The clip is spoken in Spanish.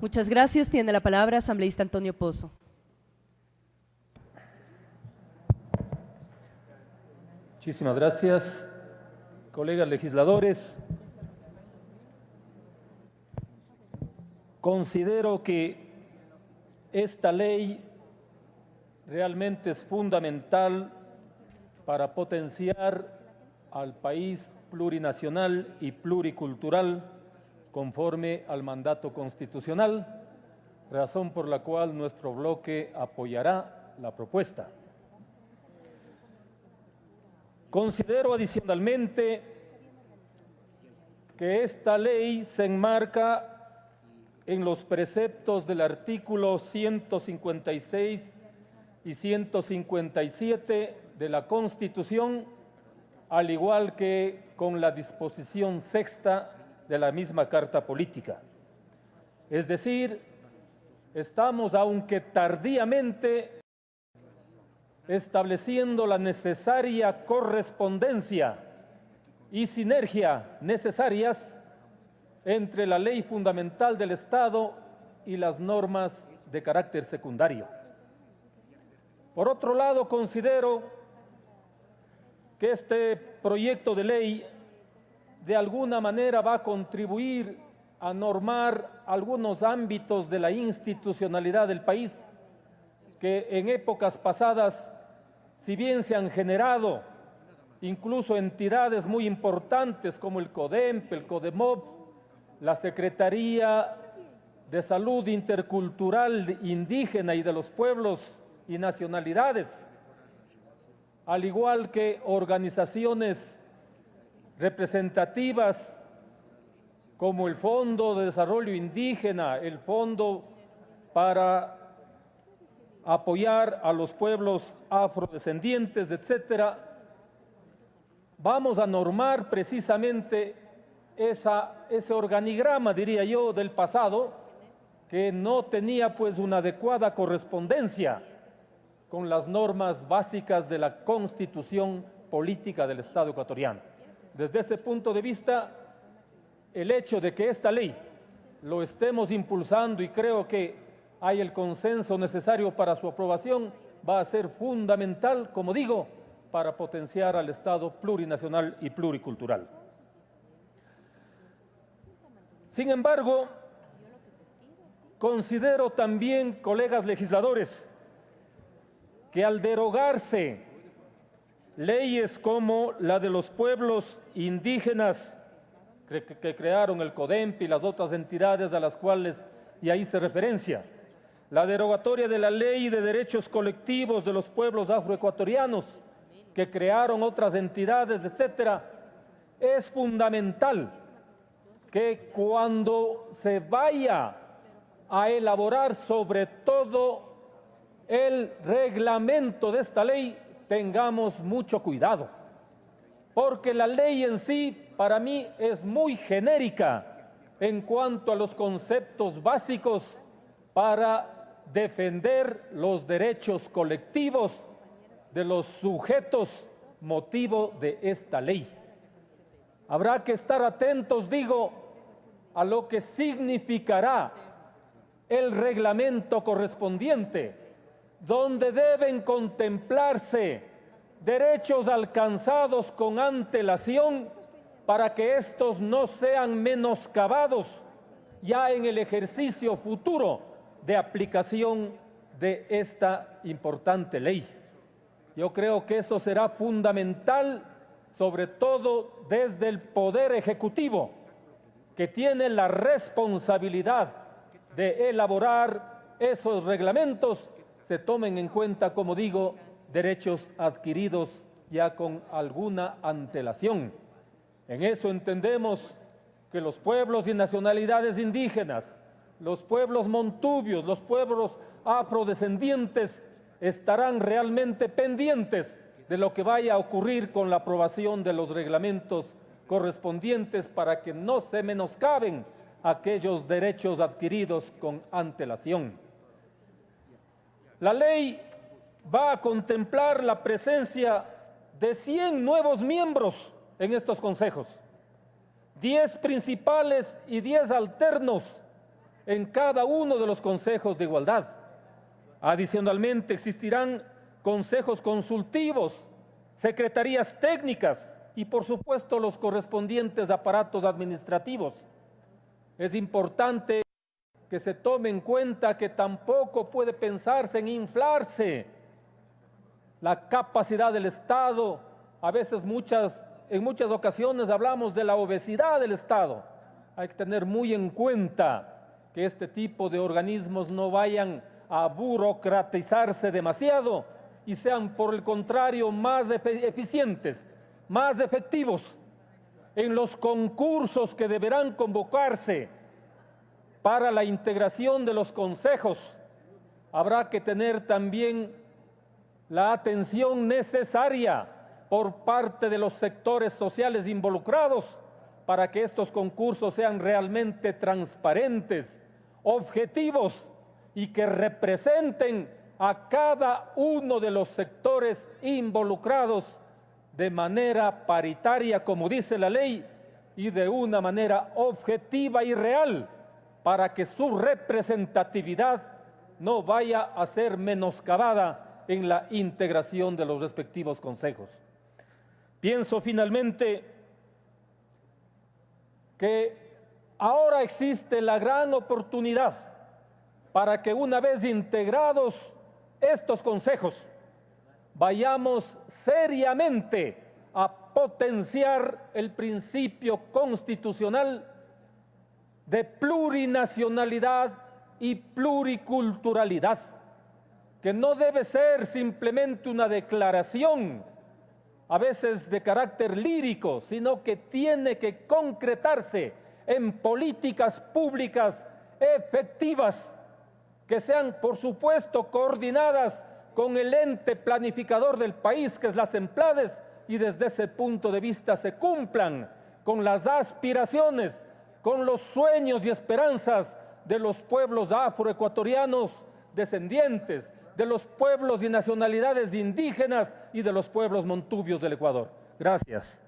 Muchas gracias. Tiene la palabra asambleísta Antonio Pozo. Muchísimas gracias, colegas legisladores. Considero que esta ley realmente es fundamental para potenciar al país plurinacional y pluricultural conforme al mandato constitucional, razón por la cual nuestro bloque apoyará la propuesta. Considero adicionalmente que esta ley se enmarca en los preceptos del artículo 156 y 157 de la Constitución, al igual que con la disposición sexta de la misma Carta Política. Es decir, estamos, aunque tardíamente, estableciendo la necesaria correspondencia y sinergia necesarias entre la ley fundamental del Estado y las normas de carácter secundario. Por otro lado, considero que este proyecto de ley de alguna manera va a contribuir a normar algunos ámbitos de la institucionalidad del país que en épocas pasadas, si bien se han generado incluso entidades muy importantes como el CODEMP, el CODEMOP, la Secretaría de Salud Intercultural Indígena y de los Pueblos y Nacionalidades, al igual que organizaciones representativas como el Fondo de Desarrollo Indígena, el Fondo para apoyar a los pueblos afrodescendientes, etcétera, vamos a normar precisamente ese organigrama, diría yo, del pasado, que no tenía pues una adecuada correspondencia con las normas básicas de la Constitución Política del Estado ecuatoriano. Desde ese punto de vista, el hecho de que esta ley lo estemos impulsando y creo que hay el consenso necesario para su aprobación, va a ser fundamental, como digo, para potenciar al Estado plurinacional y pluricultural. Sin embargo, considero también, colegas legisladores, que al derogarse leyes como la de los pueblos indígenas que crearon el CODEMP y las otras entidades a las cuales ya hice referencia, la derogatoria de la Ley de Derechos Colectivos de los Pueblos Afroecuatorianos que crearon otras entidades, etcétera, es fundamental que cuando se vaya a elaborar sobre todo el reglamento de esta ley, tengamos mucho cuidado, porque la ley en sí para mí es muy genérica en cuanto a los conceptos básicos para defender los derechos colectivos de los sujetos motivo de esta ley. Habrá que estar atentos, digo, a lo que significará el reglamento correspondiente, donde deben contemplarse derechos alcanzados con antelación para que estos no sean menoscabados ya en el ejercicio futuro de aplicación de esta importante ley. Yo creo que eso será fundamental, sobre todo desde el Poder Ejecutivo, que tiene la responsabilidad de elaborar esos reglamentos, se tomen en cuenta, como digo, derechos adquiridos ya con alguna antelación. En eso entendemos que los pueblos y nacionalidades indígenas, los pueblos montubios, los pueblos afrodescendientes estarán realmente pendientes de lo que vaya a ocurrir con la aprobación de los reglamentos correspondientes para que no se menoscaben aquellos derechos adquiridos con antelación. La ley va a contemplar la presencia de 100 nuevos miembros en estos consejos, 10 principales y 10 alternos, en cada uno de los consejos de igualdad. Adicionalmente, existirán consejos consultivos, secretarías técnicas y, por supuesto, los correspondientes aparatos administrativos. Es importante que se tome en cuenta que tampoco puede pensarse en inflarse la capacidad del Estado. A veces, en muchas ocasiones hablamos de la obesidad del Estado. Hay que tener muy en cuenta que este tipo de organismos no vayan a burocratizarse demasiado y sean, por el contrario, más eficientes, más efectivos en los concursos que deberán convocarse para la integración de los consejos. Habrá que tener también la atención necesaria por parte de los sectores sociales involucrados para que estos concursos sean realmente transparentes, objetivos y que representen a cada uno de los sectores involucrados de manera paritaria, como dice la ley, y de una manera objetiva y real, para que su representatividad no vaya a ser menoscabada en la integración de los respectivos consejos. Pienso finalmente que ahora existe la gran oportunidad para que, una vez integrados estos consejos, vayamos seriamente a potenciar el principio constitucional de plurinacionalidad y pluriculturalidad, que no debe ser simplemente una declaración, a veces de carácter lírico, sino que tiene que concretarse en políticas públicas efectivas, que sean, por supuesto, coordinadas con el ente planificador del país, que es la CEMPLADES, y desde ese punto de vista se cumplan con las aspiraciones, con los sueños y esperanzas de los pueblos afroecuatorianos descendientes, de los pueblos y nacionalidades indígenas y de los pueblos montubios del Ecuador. Gracias.